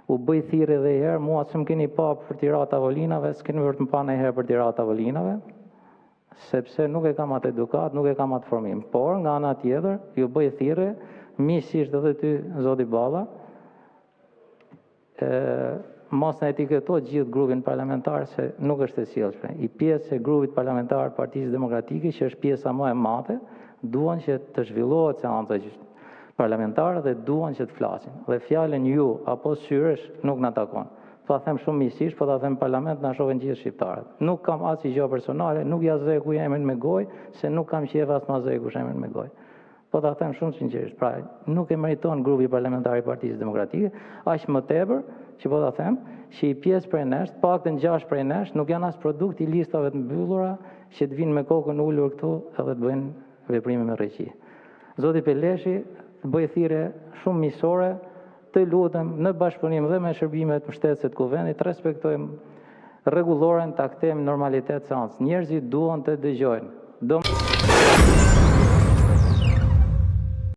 u bëj thirrje edhe herë, mua s'm keni pa për tirat tavolinave, s'keni vërtet më pa ndonjëherë për tirat tavolinave, sepse nuk e kam atë edukat, nuk e kam atë formim. Por nga ana tjetër, ju bëj thirrje, miqësisht edhe ty, zoti Balla, mos në etiketo gjithë grupin parlamentar se nuk është e sjellshme. I pjesë e grupit parlamentar Partisë Demokratike, që është pjesa më e madhe, duan që të zhvillohet seanca parlamentare dhe duan që të flasin. Dhe fjalën ju apo syresh nuk na takon. Po ta them shumë miqësisht, po ta them parlament na shohin gjithë shqiptarët. Nuk kam asnjë gjë personale, nuk ja zeku emrin me gojë, se nuk kam qejf as ma zeku emrin me gojë. Po ta them shumë sinqerisht, pra nuk e meriton grupi parlamentar i Partisë Demokratike, aq më tepër që po ta them, që i pjesë prej nesh, paktën 6 prej nesh, nuk janë as produkt i listave të mbyllura që të vinë me kokën ulur këtu edhe të bëjnë veprime me rreqi. Zoti Peleshi, të bëj thirrje shumë miqësore, të lutem në bashkëpunim dhe me shërbimet mbështetëse të kuvendit, respektojmë rregulloren, ta kthejmë normalitet seancë. Njerëzit duan të dëgjojnë.